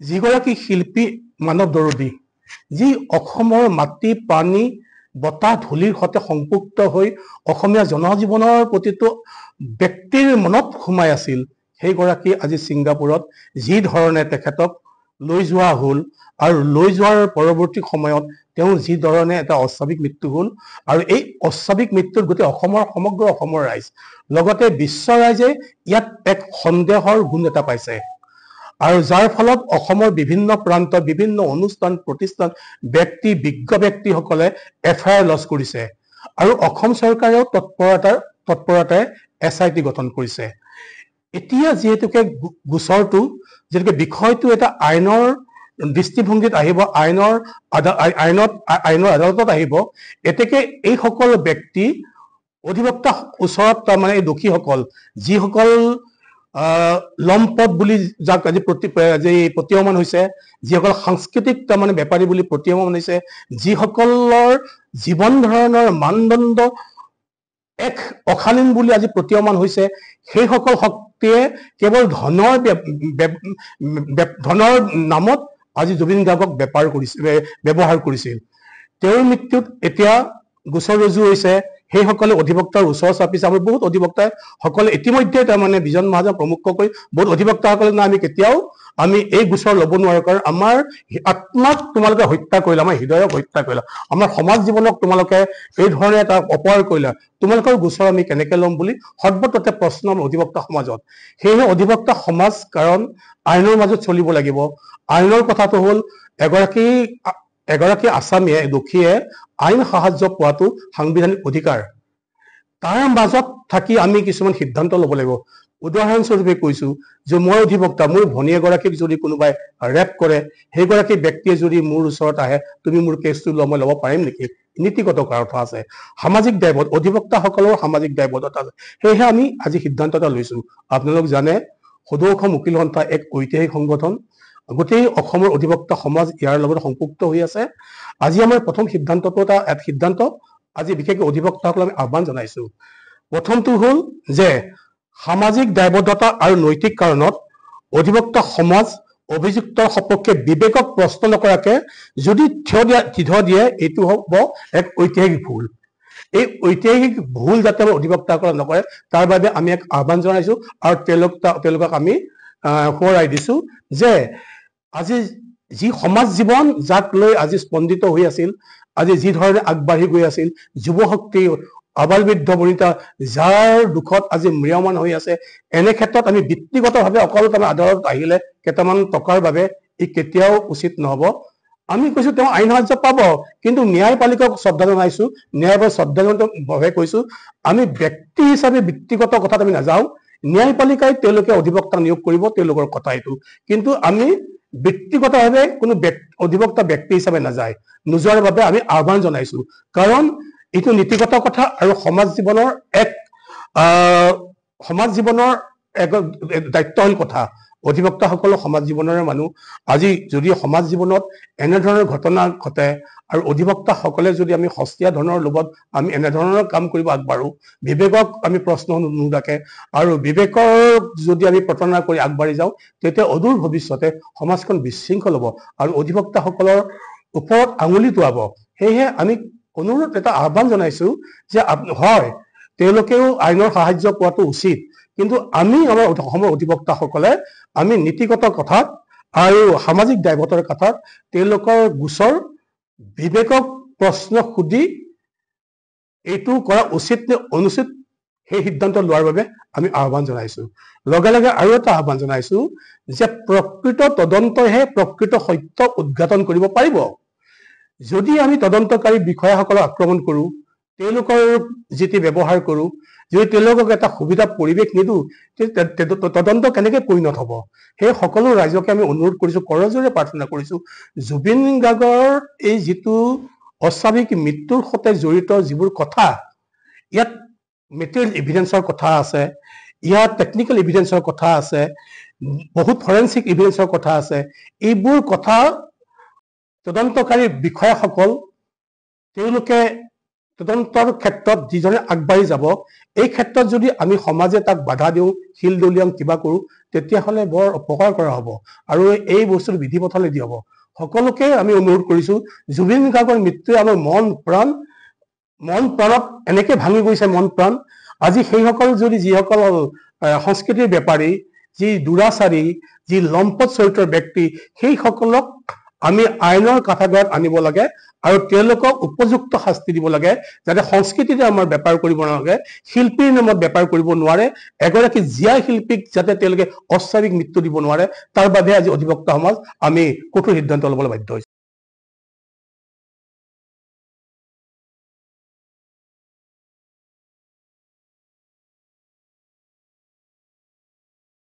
যিগৰাকী শিল্পী মানৱ দৰদী, যি অসমৰ মাটি পানী বতাহ ধূলিৰ সৈতে সংপৃক্ত হৈ অসমীয়া জনজীৱনৰ প্ৰতিটো ব্যক্তিৰ মনত সোমাই আছিল, সেইগৰাকী আজি ছিংগাপুৰত যি ধৰণে তেখেতক লৈ যোৱা হ'ল আৰু লৈ যোৱাৰ পৰৱৰ্তী সময়ত তেওঁ যি ধৰণে এটা অস্বাভাৱিক মৃত্যু হ'ল আৰু এই অস্বাভাৱিক মৃত্যুত গোটেই সমগ্ৰ অসমৰ ৰাইজ লগতে বিশ্ব ৰাইজে ইয়াত এক সন্দেহৰ গুণ এটা পাইছে আৰু যাৰ ফলত অসমৰ বিভিন্ন প্ৰান্তত বিভিন্ন অনুষ্ঠান প্ৰতিষ্ঠান ব্যক্তি বিজ্ঞ ব্যক্তিসকলে FIR লঞ্চ কৰিছে আৰু অসম চৰকাৰেও তৎপৰতাৰে SIT গঠন কৰিছে। এতিয়া যিহেতুকে গোচৰটো যেনেকৈ বিষয়টো এটা আইনৰ দৃষ্টিভংগীত আহিব, আইনৰ আদালতত আহিব, এতেকে এই সকল ব্যক্তি অধিবক্তা ওচৰত তাৰমানে এই দোষীসকল যিসকল লম্পট বুলি যাক আজি প্ৰতীয়মান হৈছে, যিসকল সাংস্কৃতিক তাৰমানে বেপাৰী বুলি প্ৰতীয়মান হৈছে, যিসকলৰ জীৱন ধাৰণৰ মানদণ্ড এক অশালীন বুলি আজি প্ৰতীয়মান হৈছে, সেইসকল শক্তিয়ে কেৱল ধনৰ নামত আজি জুবিন গাৰ্গক ব্যৱহাৰ কৰিছিল। তেওঁৰ মৃত্যুত এতিয়া গোচৰ ৰুজু হৈছে, সেইসকলে অধিবক্তাৰ ওচৰ চাপিছে। আমি বহুত অধিবক্তাই সকলে ইতিমধ্যে তাৰমানে বিজন মহাজন প্ৰমুখকৈ বহুত অধিবক্তাসকলে আমি কেতিয়াও এই গোচৰ ল'ব নোৱাৰো, কাৰণ আমাৰ আত্মাক তোমালোকে হত্যা কৰিলা, আমাৰ হৃদয়ক হত্যা কৰিলা, আমাৰ সমাজ জীৱনক তোমালোকে এই ধৰণে এটা অপহাৰ কৰিলা, তোমালোকৰ গোচৰ আমি কেনেকে ল'ম বুলি সৰ্বত্ৰতে প্ৰশ্ন আমাৰ অধিবক্তা সমাজত। সেয়েহে অধিবক্তা সমাজ কাৰণ আইনৰ মাজত চলিব লাগিব। আইনৰ কথাটো হ'ল এগৰাকী আসামীয়ে দোষীয়ে আইন সাহায্য পোৱাটো সাংবিধানিক অধিকাৰ। তাৰ মাজত থাকি আমি কিছুমান সিদ্ধান্ত ল'ব লাগিব। উদাহৰণস্বৰূপে কৈছো যে মই অধিবক্তা, মোৰ ভনী এগৰাকীক যদি কোনোবাই ৰেপ কৰে, সেইগৰাকী ব্যক্তিয়ে যদি মোৰ ওচৰত আহে, তুমি মোৰ কেছটো মই ল'ব পাৰিম নেকি? নীতিগত কথা আছে, সামাজিক দায়বদ্ধ, অধিবক্তাসকলৰ সামাজিক দায়বদ্ধতা আছে। সেয়েহে আমি আজি সিদ্ধান্ত এটা লৈছো। আপোনালোক জানে সদৌ অসম উকিল সন্থা এক ঐতিহাসিক সংগঠন, গোটেই অসমৰ অধিবক্তা সমাজ ইয়াৰ লগত সংপৃক্ত হৈ আছে। আজি আমাৰ প্ৰথম সিদ্ধান্তটো এটা সিদ্ধান্ত আজি বিশেষকৈ অধিবক্তাসকলক আমি আহ্বান জনাইছো। প্ৰথমটো হ'ল যে সামাজিক দায়বদ্ধতা আৰু নৈতিক কাৰণত অধিবক্তা সমাজ অভিযুক্তৰ সপক্ষে বিবেকক প্ৰশ্ন নকৰাকে যদি থিয় দিয়ে, এইটো হ'ব এক ঐতিহাসিক ভুল। এই ঐতিহাসিক ভুল যাতে আমাৰ অধিবক্তাসকলে নকৰে, তাৰ বাবে আমি এক আহ্বান জনাইছো আৰু তেওঁলোকক আমি সোঁৱৰাই দিছো যে আজি যি সমাজ জীৱন যাক লৈ আজি স্পন্দিত হৈ আছিল, আজি যি ধৰণে আগবাঢ়ি গৈ আছিল, যুৱ শক্তি আবাল বৃদ্ধ বনিতা যাৰ দুখত আজি ম্ৰিয়মান হৈ আছে, এনে ক্ষেত্ৰত আমি ব্যক্তিগতভাৱে অকল আদালতত আহিলে কেইটামান টকাৰ বাবে ই কেতিয়াও উচিত নহব। আমি কৈছো তেওঁ আইন সাহায্য পাব, কিন্তু ন্যায়পালিকাক শ্ৰদ্ধা জনাইছো, ন্যায়পালিকাক শ্ৰদ্ধাজনকভাৱে কৈছো আমি ব্যক্তি হিচাপে ব্যক্তিগত কথাত আমি নাযাওঁ। ন্যায়পালিকাই তেওঁলোকে অধিবক্তা নিয়োগ কৰিব, তেওঁলোকৰ কথা এইটো, কিন্তু আমি ব্যক্তিগতভাৱে কোনো অধিবক্তা ব্যক্তি হিচাপে নোযোৱাৰ বাবে আমি আহ্বান জনাইছো। কাৰণ এইটো নীতিগত কথা আৰু সমাজ জীৱনৰ এক দায়িত্বশীল কথা। অধিবক্তাসকলৰ সমাজ জীৱনৰে মানুহ। আজি যদি সমাজ জীৱনত এনেধৰণৰ ঘটনা ঘটে আৰু অধিবক্তাসকলে যদি আমি সস্তীয়া ধনৰ লোভত আমি এনেধৰণৰ কাম কৰিব আগবাঢ়ো, বিবেকক আমি প্ৰশ্ন নোসোধাকে আৰু বিবেকক যদি আমি প্ৰতাৰণা কৰি আগবাঢ়ি যাওঁ, তেতিয়া অদূৰ ভৱিষ্যতে সমাজখন বিশৃংখল হ'ব আৰু অধিবক্তাসকলৰ ওপৰত আঙুলি টোৱাব। সেয়েহে আমি অনুৰোধ এটা আহ্বান জনাইছো যে হয় তেওঁলোকেও আইনৰ সাহায্য পোৱাটো উচিত, কিন্তু আমি আমাৰ অসমৰ অধিবক্তাসকলে আমি নীতিগত কথাত আৰু সামাজিক দায়বদ্ধতাৰ কথাত তেওঁলোকৰ গোচৰ বিবেকক প্ৰশ্ন সুধি এইটো কৰা উচিত নে অনুচিত সেই সিদ্ধান্ত লোৱাৰ বাবে আমি আহ্বান জনাইছো। লগে লগে আৰু এটা আহ্বান জনাইছো যে প্ৰকৃত তদন্তহে প্ৰকৃত সত্য উদ্ঘাটন কৰিব পাৰিব। যদি আমি তদন্তকাৰী বিষয়াসকলক আক্ৰমণ কৰো, তেওঁলোকৰ যিটি ব্যৱহাৰ কৰো, যদি তেওঁলোকক এটা সুবিধা পৰিৱেশ নিদিওঁ, তদন্ত কেনেকে পৰিণত হ'ব? সেই সকলো ৰাইজকে আমি অনুৰোধ কৰিছো, কৰজোৰে প্ৰাৰ্থনা কৰিছো, জুবিন গাৰ্গৰ এই যিটো অস্বাভাৱিক মৃত্যুৰ সৈতে জড়িত যিবোৰ কথা, ইয়াত মেটেৰিয়েল এভিডেন্সৰ কথা আছে, ইয়াত টেকনিকেল এভিডেন্সৰ কথা আছে, বহুত ফৰেনচিক এভিডেন্সৰ কথা আছে। এইবোৰ কথা তদন্তকাৰী বিষয়াসকল তেওঁলোকে তদন্তৰ ক্ষেত্ৰত যিজনে আগবাঢ়ি যাব, এই ক্ষেত্ৰত যদি আমি সমাজে তাক বাধা দিওঁ, শিল দলিয়াম, কিবা কৰোঁ, তেতিয়াহ'লে বৰ অপকাৰ কৰা হ'ব আৰু এই বস্তুটো বিধি পথালে দি হ'ব। সকলোকে আমি অনুৰোধ কৰিছোঁ, জুবিন গাৰ্গৰ মৃত্যুৱে আমাৰ মন প্ৰাণত এনেকে ভাঙি গৈছে, মন প্ৰাণ। আজি সেইসকল যদি যিসকল সংস্কৃতিৰ বেপাৰী, যি দুৰাচাৰী, যি লম্পট চৰিত্ৰৰ ব্যক্তি, সেইসকলক আমি আইনৰ কাঠাগড়াত আনিব লাগে আৰু তেওঁলোকক উপযুক্ত শাস্তি দিব লাগে, যাতে সংস্কৃতিতে আমাৰ বেপাৰ কৰিব নালাগে, শিল্পীৰ নামত বেপাৰ কৰিব নোৱাৰে, এগৰাকী জীয়া শিল্পীক যাতে তেওঁলোকে অস্বাভাৱিক মৃত্যু দিব নোৱাৰে, তাৰ বাবে আজি অধিবক্তা সমাজ আমি কঠোৰ সিদ্ধান্ত ল'বলৈ বাধ্য হৈছোঁ।